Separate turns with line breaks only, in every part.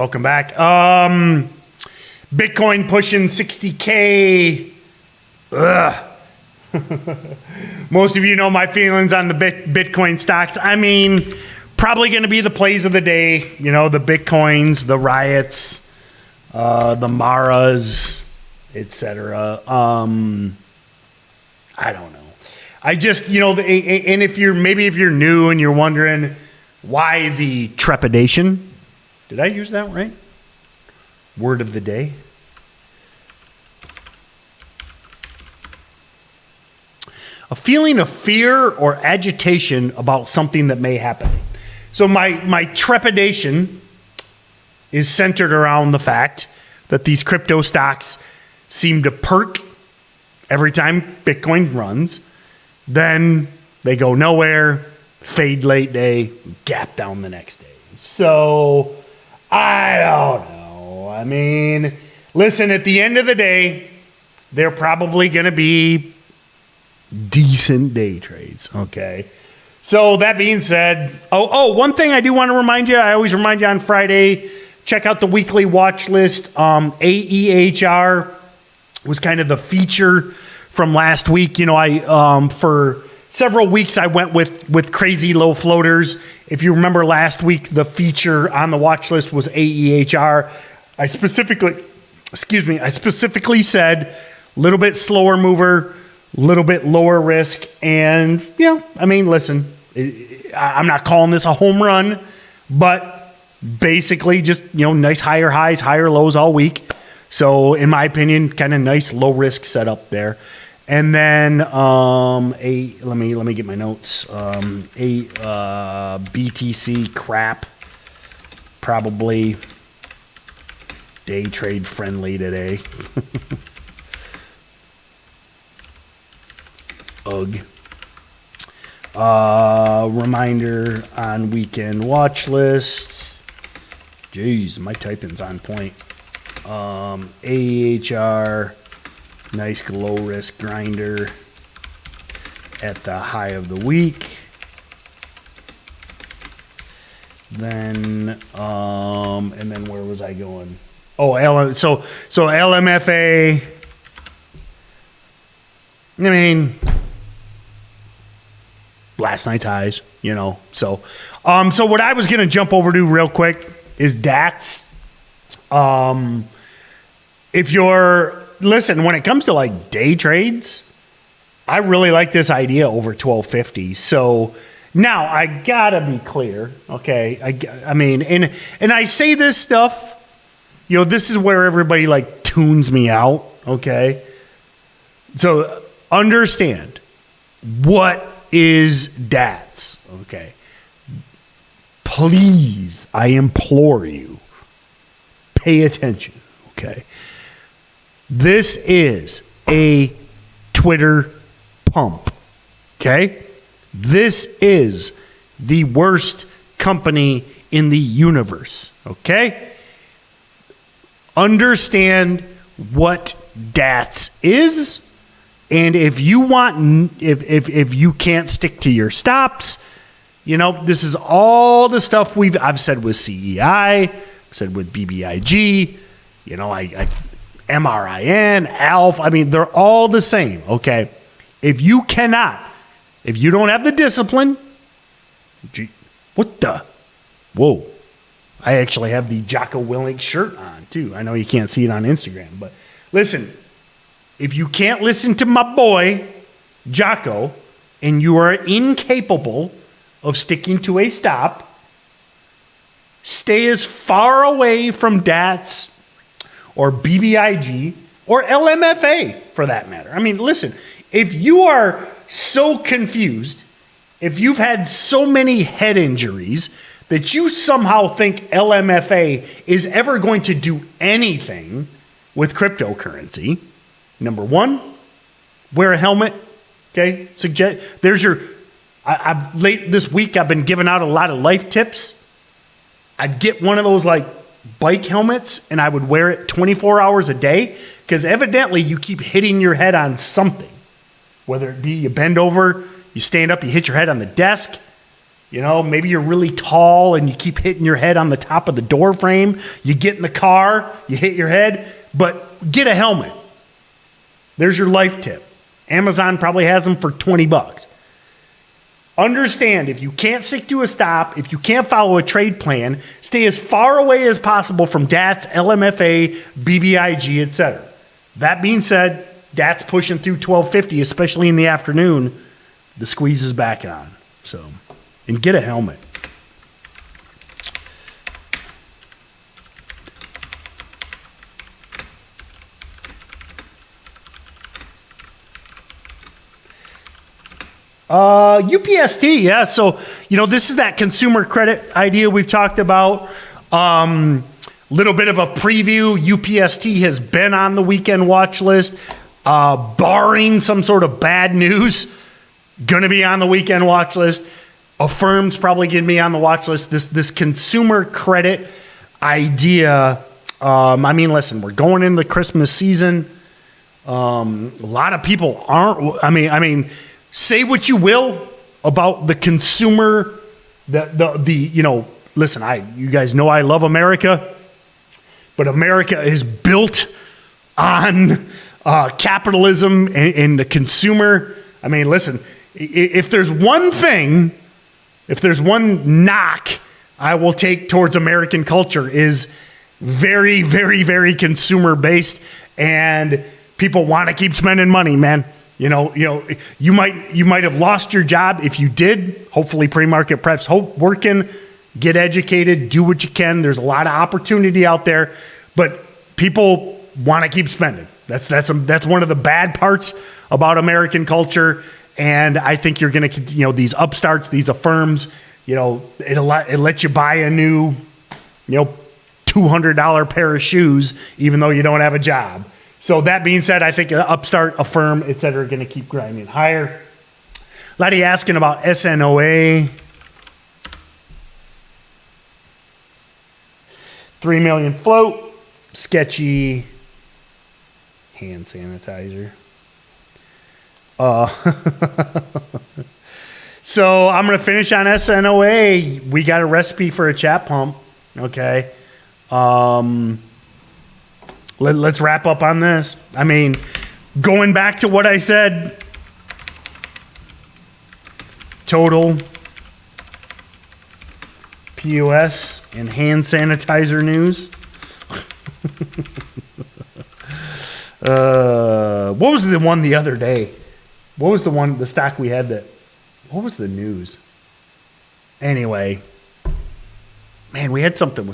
Welcome back. Bitcoin pushing 60K. Ugh. Most of you know my feelings on the Bitcoin stocks. I mean, probably going to be the plays of the day. You know, the Bitcoins, the riots, the Maras, etc. I don't know. I just, you know, and if you're new and you're wondering why the trepidation, did I use that right? Word of the day. A feeling of fear or agitation about something that may happen. So my trepidation is centered around the fact that these crypto stocks seem to perk every time Bitcoin runs. Then they go nowhere, fade late day, gap down the next day. So I don't know. I mean, listen, at the end of the day, they're probably going to be decent day trades, okay? So that being said, one thing I do want to remind you, I always remind you on Friday, check out the weekly watch list. AEHR was kind of the feature from last week. You know, I for several weeks I went with crazy low floaters. If you remember last week, the feature on the watch list was AEHR. I specifically said a little bit slower mover, a little bit lower risk, and yeah, I mean, listen, I'm not calling this a home run, but basically just, you know, nice higher highs, higher lows all week. So in my opinion, kind of nice low risk setup there. And then let me get my notes. BTC crap, probably day trade friendly today. Ugh. Reminder on weekend watch list. Jeez, my typing's on point. AHR, nice low risk grinder at the high of the week. Then, and then where was I going? Oh, so LMFA. I mean, last night's highs, you know. So what I was going to jump over to real quick is DATS. Listen, when it comes to like day trades, I really like this idea over 1250. So now I gotta be clear, okay? I mean, and I say this stuff, you know, this is where everybody like tunes me out, okay? So understand, what is DATS, okay? Please, I implore you, pay attention, okay? This is a Twitter pump, okay? This is the worst company in the universe, okay? Understand what DATS is, and if you want, if you can't stick to your stops, you know, this is all the stuff I've said with CEI, I've said with BBIG, you know, I MRIN, ALF, I mean, they're all the same, okay? If you don't have the discipline, whoa. I actually have the Jocko Willink shirt on, too. I know you can't see it on Instagram, but listen, if you can't listen to my boy, Jocko, and you are incapable of sticking to a stop, stay as far away from DATS or BBIG or LMFA for that matter. I mean, listen, if you are so confused, if you've had so many head injuries that you somehow think LMFA is ever going to do anything with cryptocurrency, number one, wear a helmet. Okay, late this week I've been giving out a lot of life tips. I'd get one of those like bike helmets and I would wear it 24 hours a day because evidently you keep hitting your head on something, whether it be you bend over, you stand up, you hit your head on the desk. You know, maybe you're really tall and you keep hitting your head on the top of the door frame. You get in the car, you hit your head, but get a helmet. There's your life tip. Amazon probably has them for $20. Understand, if you can't stick to a stop, if you can't follow a trade plan, stay as far away as possible from DATS, LMFA, BBIG, etc. That being said, DATS pushing through 1250, especially in the afternoon. The squeeze is back on. So, and get a helmet. UPST, yeah. So, this is that consumer credit idea we've talked about. Little bit of a preview. UPST has been on the weekend watch list, barring some sort of bad news. Going to be on the weekend watch list. Affirm's probably going to be on the watch list. This consumer credit idea. Listen, we're going into the Christmas season. A lot of people aren't. Say what you will about the consumer, listen, you guys know I love America, but America is built on capitalism and the consumer. Listen, if there's one knock I will take towards American culture is very, very, very consumer based, and people want to keep spending money, man. You might have lost your job. If you did, hopefully pre-market preps, working, get educated, do what you can. There's a lot of opportunity out there, but people want to keep spending. That's one of the bad parts about American culture. And I think you're going to, these upstarts, these Affirms, it'll let you buy a new, $200 pair of shoes, even though you don't have a job. So that being said, I think Upstart, Affirm, et cetera, are going to keep grinding higher. A lot of you asking about SNOA. 3 million float. Sketchy hand sanitizer. So I'm going to finish on SNOA. We got a recipe for a chat pump. Okay. Let's wrap up on this. Going back to what I said, total POS and hand sanitizer news. What was the one the other day? What was the stock we had what was the news? Anyway. Man, we had something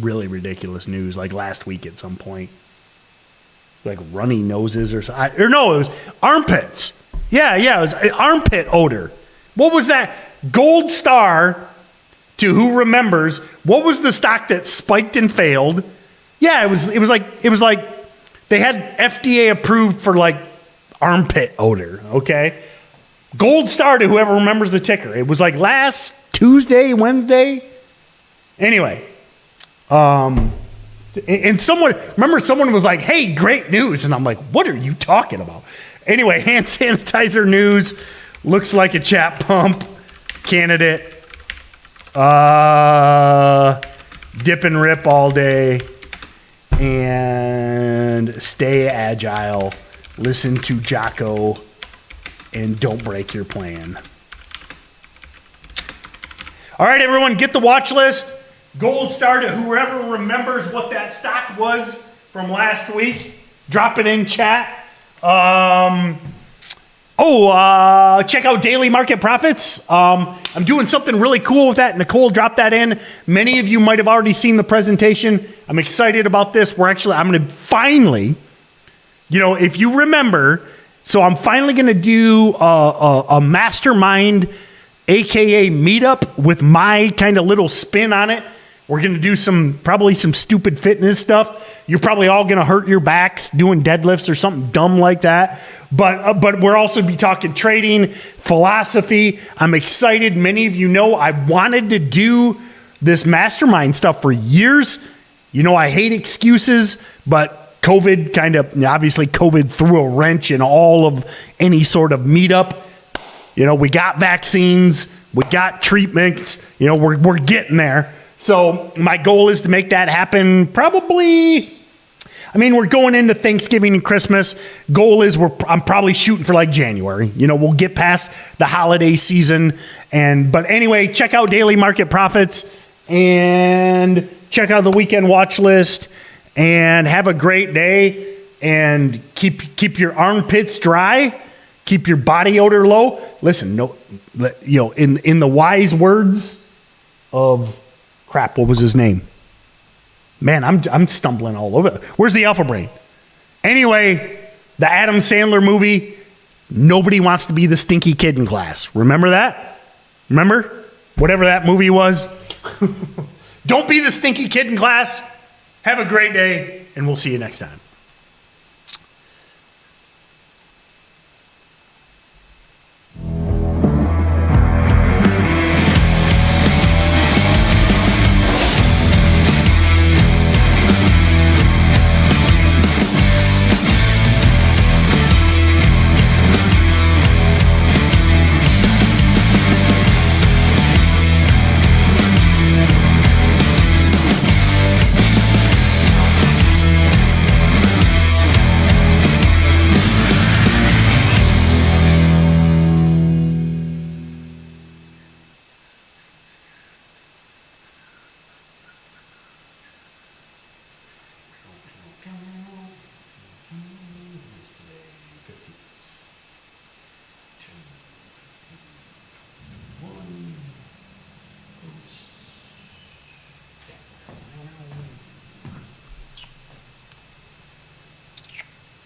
really ridiculous news like last week at some point. Like runny noses or something. Or no, it was armpits. Yeah, it was armpit odor. What was that? Gold star, to who remembers, what was the stock that spiked and failed? Yeah, it was like they had FDA approved for like armpit odor, okay? Gold star to whoever remembers the ticker. It was like last Tuesday, Wednesday. Anyway, and someone was like, hey, great news. And I'm like, what are you talking about? Anyway, hand sanitizer news looks like a chat pump candidate. Dip and rip all day and stay agile. Listen to Jocko and don't break your plan. All right, everyone, get the watch list. Gold star to whoever remembers what that stock was from last week. Drop it in chat. Check out Daily Market Profits. I'm doing something really cool with that. Nicole dropped that in. Many of you might have already seen the presentation. I'm excited about this. I'm going to finally, if you remember, so I'm finally going to do a mastermind, AKA meetup with my kind of little spin on it. We're going to do probably some stupid fitness stuff. You're probably all going to hurt your backs doing deadlifts or something dumb like that. But we're also be talking trading, philosophy. I'm excited. Many of you know I wanted to do this mastermind stuff for years. I hate excuses, but COVID obviously COVID threw a wrench in all of any sort of meetup. We got vaccines. We got treatments. You know, we're getting there. So my goal is to make that happen probably. I mean, we're going into Thanksgiving and Christmas. Goal is I'm probably shooting for like January. You know, we'll get past the holiday season. But anyway, check out Daily Market Profits and check out the weekend watch list and have a great day and keep your armpits dry. Keep your body odor low. Listen, in the wise words of crap, what was his name? Man, I'm stumbling all over. Where's the Alpha Brain? Anyway, the Adam Sandler movie, nobody wants to be the stinky kid in class. Remember that? Remember? Whatever that movie was. Don't be the stinky kid in class. Have a great day, and we'll see you next time.